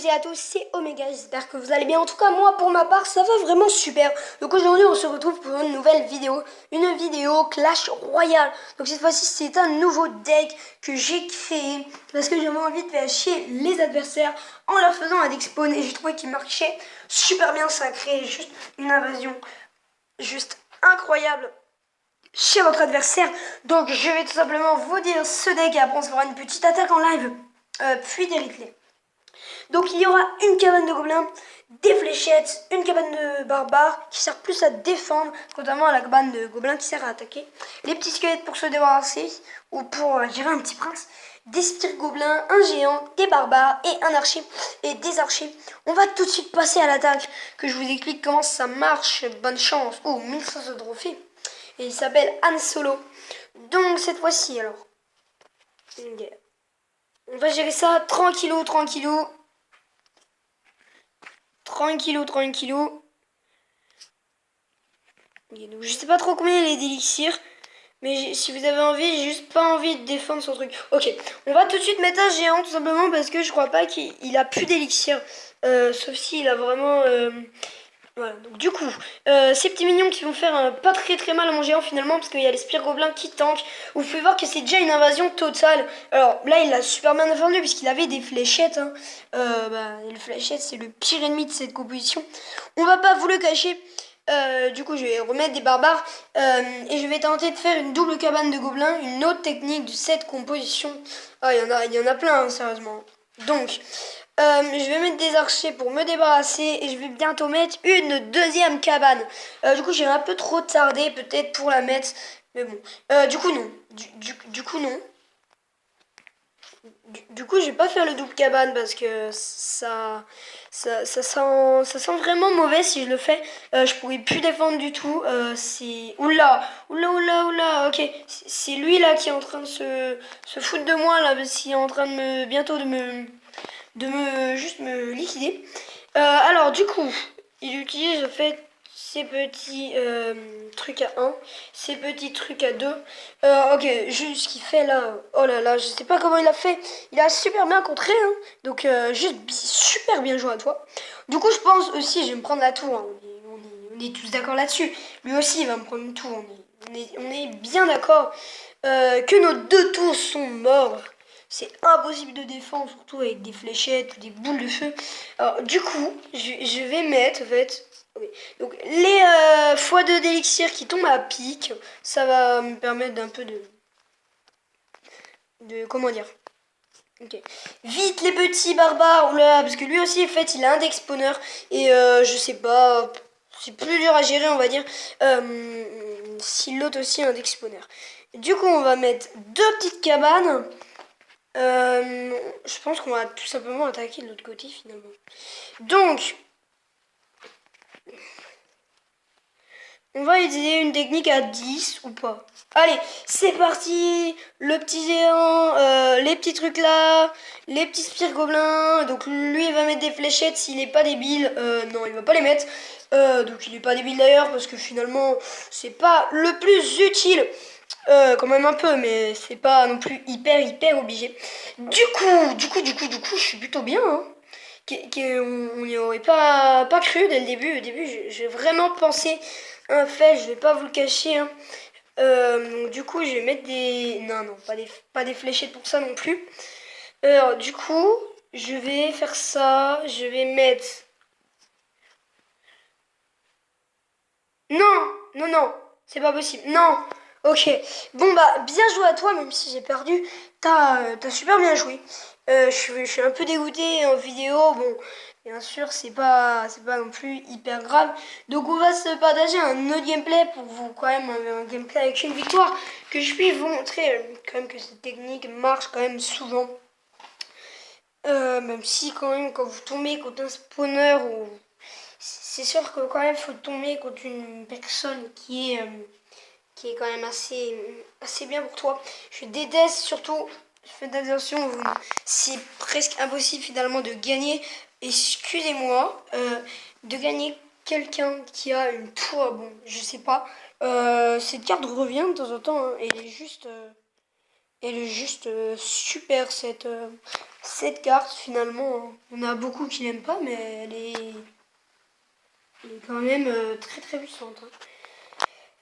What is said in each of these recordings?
Et à tous, c'est Omega, j'espère que vous allez bien. En tout cas, moi, pour ma part, ça va vraiment super. Donc aujourd'hui, on se retrouve pour une nouvelle vidéo. Une vidéo Clash Royale. Donc cette fois-ci, c'est un nouveau deck que j'ai créé. Parce que j'avais envie de faire chier les adversaires en leur faisant un deck spawn. Et j'ai trouvé qu'il marchait super bien. Ça a créé juste une invasion juste incroyable chez votre adversaire. Donc je vais tout simplement vous dire ce deck. Et après, on se fera une petite attaque en live. Puis des replays. Donc il y aura une cabane de gobelins, des fléchettes, une cabane de barbares qui sert plus à défendre, contrairement à la cabane de gobelins qui sert à attaquer. Les petits squelettes pour se débarrasser ou pour gérer un petit prince. Des spires gobelins, un géant, des barbares et un archer et des archers. On va tout de suite passer à l'attaque, que je vous explique comment ça marche. Bonne chance. Oh, 1500 trophées. Et il s'appelle Han Solo. Donc cette fois-ci alors. On va gérer ça tranquillou, tranquillou. Tranquillou. Donc, je sais pas trop combien il est d'élixir. Mais si vous avez envie, j'ai juste pas envie de défendre son truc. Ok, on va tout de suite mettre un géant tout simplement parce que je crois pas qu'il a plus d'élixir. Sauf s'il a vraiment... Voilà, donc du coup, ces petits mignons qui vont faire pas très mal à mon géant finalement parce qu'il y a les spires gobelins qui tankent. Vous pouvez voir que c'est déjà une invasion totale. Alors là, il a super bien défendu puisqu'il avait des fléchettes. Hein. Les fléchettes, c'est le pire ennemi de cette composition. On va pas vous le cacher. Du coup, je vais remettre des barbares et je vais tenter de faire une double cabane de gobelins, une autre technique de cette composition. Ah, il y en a plein, hein, sérieusement. Donc, je vais mettre des archers pour me débarrasser et je vais bientôt mettre une deuxième cabane. Du coup, j'ai un peu trop tardé peut-être pour la mettre, mais bon. Du coup, non. Du coup, non. Du coup, je vais pas faire le double cabane parce que ça sent vraiment mauvais si je le fais. Je pourrais plus défendre du tout. C'est oula. Ok, c'est lui là qui est en train de se foutre de moi là, parce qu'il est en train de juste me liquider. Alors du coup, il utilise en fait ces petits trucs à 1, ces petits trucs à 2. Ok, juste ce qu'il fait là, oh là là, je sais pas comment il a fait. Il a super bien contré, hein. Donc juste super bien joué à toi. Du coup, je pense aussi, je vais me prendre la tour. Hein. On est tous d'accord là-dessus. Lui aussi, il va me prendre une tour. On est bien d'accord que nos deux tours sont morts. C'est impossible de défendre, surtout avec des fléchettes ou des boules de feu. Alors, du coup, je vais mettre, en fait... Okay. Donc, les x2 d'élixir qui tombent à pic, ça va me permettre d'un peu de... Comment dire? Ok. Vite, les petits barbares, oula, parce que lui aussi, en fait, il a un deck spawner. Et je sais pas... C'est plus dur à gérer, on va dire. Si l'autre aussi a un deck spawner. Du coup, on va mettre deux petites cabanes. Je pense qu'on va tout simplement attaquer de l'autre côté finalement. Donc, on va utiliser une technique à 10 ou pas. Allez, c'est parti. Le petit géant, les petits trucs là, les petits spires gobelins. Donc lui, il va mettre des fléchettes s'il est pas débile. Non, il va pas les mettre. Donc il est pas débile d'ailleurs parce que finalement, c'est pas le plus utile. Quand même un peu, mais c'est pas non plus hyper obligé. Du coup, je suis plutôt bien. Hein. On n'y aurait pas cru dès le début. Au début, j'ai vraiment pensé un fait, je vais pas vous le cacher. Hein. Donc, du coup, je vais mettre des... Non, pas des fléchettes pour ça non plus. Alors, du coup, je vais faire ça. Je vais mettre... Non, c'est pas possible. Non, ok. Bon, bah, bien joué à toi, même si j'ai perdu. T'as super bien joué. Je suis un peu dégoûté en vidéo. Bon, bien sûr, c'est pas non plus hyper grave. Donc, on va se partager un autre gameplay pour vous, quand même, un gameplay avec une victoire. Que je puisse vous montrer, quand même, que cette technique marche quand même souvent. Même si, quand même, quand vous tombez contre un spawner ou c'est sûr que quand même faut tomber contre une personne qui est quand même assez bien pour toi. Je déteste surtout, faites attention, c'est presque impossible finalement de gagner, excusez-moi, de gagner quelqu'un qui a une tour, bon, je sais pas. Cette carte revient de temps en temps, hein, et elle est juste... Elle est juste super cette carte finalement. On a beaucoup qui l'aiment pas, mais elle est quand même très très puissante.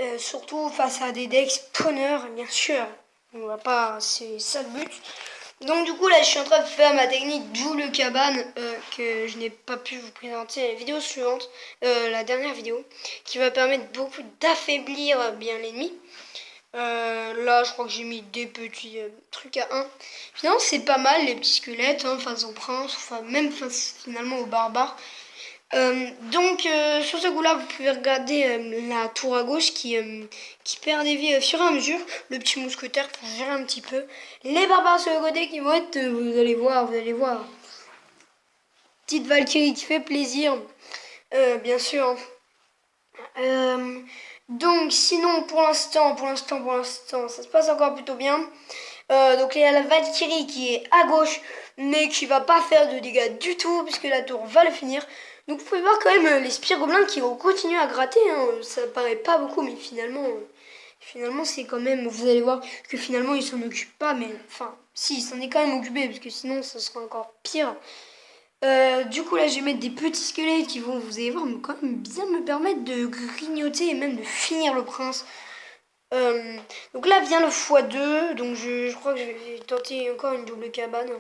Hein. Surtout face à des decks spawners, bien sûr. On va pas, c'est ça le but. Donc du coup là je suis en train de faire ma technique double cabane que je n'ai pas pu vous présenter à la vidéo suivante, la dernière vidéo, qui va permettre beaucoup d'affaiblir bien l'ennemi. Là je crois que j'ai mis des petits trucs à 1. Finalement c'est pas mal les petits squelettes hein, face au prince, enfin même face finalement aux barbares. Donc sur ce coup-là, vous pouvez regarder la tour à gauche qui perd des vies au fur et à mesure. Le petit mousquetaire pour gérer un petit peu. Les barbares sur le côté qui vont être, vous allez voir, vous allez voir. Petite Valkyrie qui fait plaisir, bien sûr. Donc sinon pour l'instant, ça se passe encore plutôt bien. Donc il y a la Valkyrie qui est à gauche, mais qui va pas faire de dégâts du tout, puisque la tour va le finir. Donc vous pouvez voir quand même les spires gobelins qui vont continuer à gratter. Hein. Ça paraît pas beaucoup, mais finalement c'est quand même. Vous allez voir que finalement il s'en occupe pas, mais enfin si, il s'en est quand même occupé, parce que sinon ça sera encore pire. Du coup là je vais mettre des petits squelettes qui vont, vous allez voir, quand même bien me permettre de grignoter et même de finir le prince. Donc là vient le x2, donc je crois que je vais tenter encore une double cabane.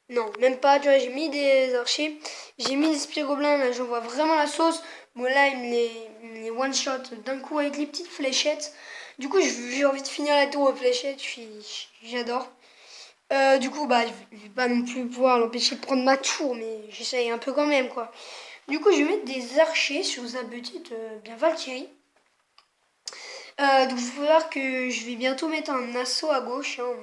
Non, même pas, tu vois, j'ai mis des archers, j'ai mis des spires gobelins, là j'envoie vraiment la sauce. Bon là il me les one shot d'un coup avec les petites fléchettes. Du coup j'ai envie de finir la tour aux fléchettes, j'adore. Du coup bah je vais pas non plus pouvoir l'empêcher de prendre ma tour, mais j'essaye un peu quand même quoi. Du coup je vais mettre des archers sur sa petite bien Valkyrie. Donc vous pouvez voir que je vais bientôt mettre un assaut à gauche. Hein.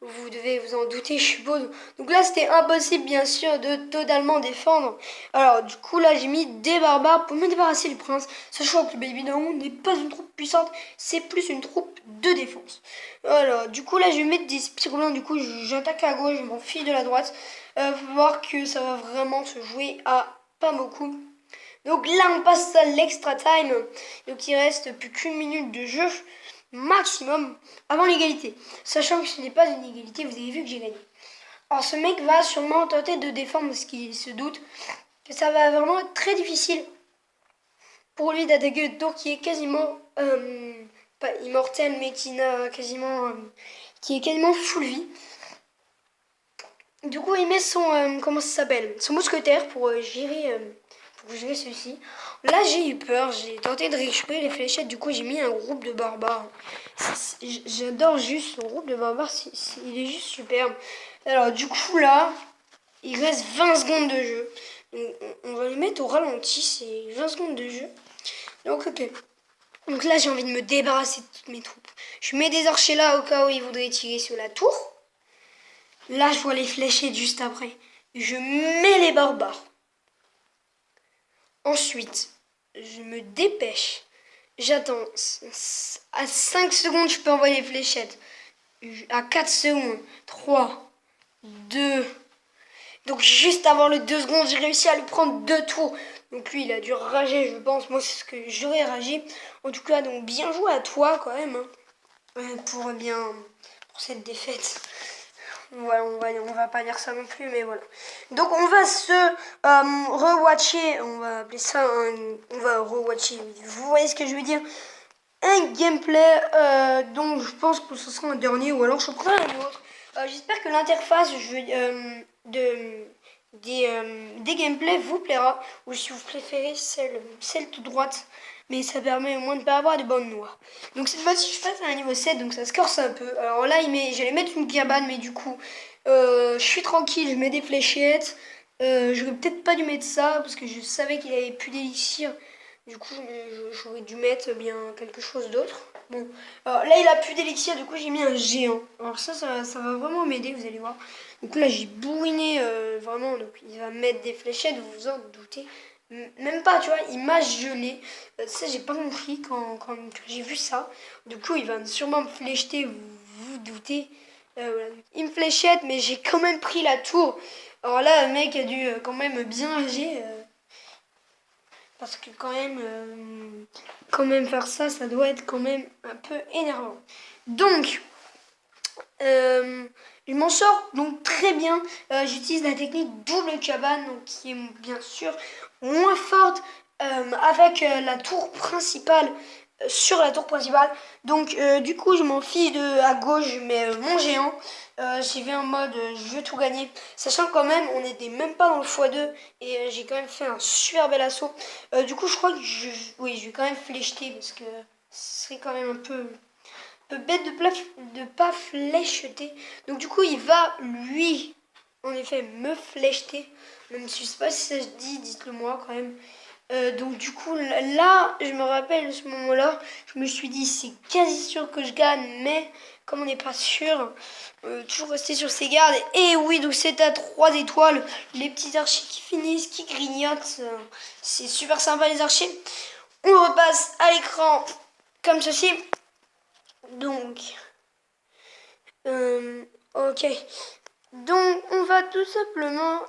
Vous devez vous en douter, je suppose. Donc là, c'était impossible, bien sûr, de totalement défendre. Alors, du coup, là, j'ai mis des barbares pour me débarrasser du prince. Sachant que le Baby Dragon n'est pas une troupe puissante, c'est plus une troupe de défense. Alors, du coup, là, je vais mettre des spirulins. Du coup, j'attaque à gauche, je m'en fiche de la droite. Faut voir que ça va vraiment se jouer à pas beaucoup. Donc là, on passe à l'extra time. Donc il reste plus qu'une minute de jeu maximum avant l'égalité. Sachant que ce n'est pas une égalité, vous avez vu que j'ai gagné. Alors ce mec va sûrement tenter de défendre parce qu'il se doute que ça va vraiment être très difficile pour lui d'attaquer une tour qui est quasiment pas immortelle mais qui n'a quasiment qui est quasiment full vie. Du coup il met son comment ça s'appelle, son mousquetaire pour gérer celui-ci. Là j'ai eu peur, j'ai tenté de récupérer les fléchettes, du coup j'ai mis un groupe de barbares. J'adore juste ce groupe de barbares, il est juste superbe. Alors du coup là, il reste 20 secondes de jeu. Donc, on va les mettre au ralenti, c'est 20 secondes de jeu. Donc ok. Donc là j'ai envie de me débarrasser de toutes mes troupes. Je mets des archers là au cas où ils voudraient tirer sur la tour. Là je vois les fléchettes juste après. Je mets les barbares. Ensuite, je me dépêche. J'attends. À 5 secondes, je peux envoyer les fléchettes. À 4 secondes. 3, 2. Donc juste avant le 2 secondes, j'ai réussi à lui prendre 2 tours. Donc lui, il a dû rager, je pense. Moi, c'est ce que j'aurais ragé. En tout cas, donc bien joué à toi quand même. Hein, pour cette défaite. Voilà, on va pas dire ça non plus, mais voilà. Donc on va se rewatcher, on va appeler ça on va rewatcher, vous voyez ce que je veux dire, un gameplay dont je pense que ce sera un dernier, ou alors je prendrai un autre. J'espère que l'interface des gameplays vous plaira, ou si vous préférez celle toute droite. Mais ça permet au moins de ne pas avoir de bandes noires. Donc cette fois-ci je passe à un niveau 7, donc ça se corse un peu. Alors là j'allais mettre une cabane, mais du coup je suis tranquille, je mets des fléchettes. J'aurais peut-être pas dû mettre ça parce que je savais qu'il avait plus d'élixir. Du coup j'aurais dû mettre bien quelque chose d'autre. Bon, alors là il a plus d'élixir, du coup j'ai mis un géant. Alors ça va vraiment m'aider, vous allez voir. Donc là j'ai bourriné vraiment, donc il va mettre des fléchettes, vous vous en doutez. Même pas, tu vois, il m'a gelé. Ça, j'ai pas compris quand j'ai vu ça. Du coup, il va sûrement me flécheter, vous vous doutez. Voilà. Il me fléchette, mais j'ai quand même pris la tour. Alors là, le mec a dû quand même bien agir. Parce que quand même faire ça, ça doit être quand même un peu énervant. Donc, je m'en sors donc très bien. J'utilise la technique double cabane, donc qui est bien sûr moins forte avec la tour principale sur la tour principale. Donc du coup je m'en fiche de à gauche, je mets mon géant. J'y vais en mode je veux tout gagner. Sachant quand même on n'était même pas dans le x2 et j'ai quand même fait un super bel assaut. Du coup je crois que oui, je vais quand même flécheter parce que ce serait quand même un peu bête de pas flécheter. Donc du coup il va lui en effet me flécheter. Même si je sais pas si ça se dit, dites-le moi quand même. Donc du coup là je me rappelle de ce moment là, je me suis dit c'est quasi sûr que je gagne, mais comme on n'est pas sûr, toujours rester sur ses gardes. Et oui, donc c'est à 3 étoiles, les petits archers qui finissent, qui grignotent, c'est super sympa les archers. On repasse à l'écran comme ceci. Donc ok, donc on va tout simplement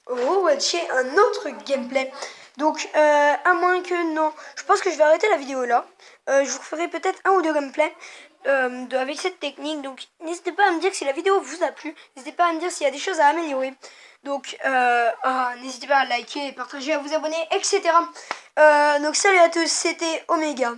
rewatcher un autre gameplay. Donc à moins que non, je pense que je vais arrêter la vidéo là. Je vous ferai peut-être un ou deux gameplays avec cette technique. Donc n'hésitez pas à me dire si la vidéo vous a plu. N'hésitez pas à me dire s'il y a des choses à améliorer. Donc n'hésitez pas à liker, partager, à vous abonner, etc. Donc salut à tous, c'était Omega.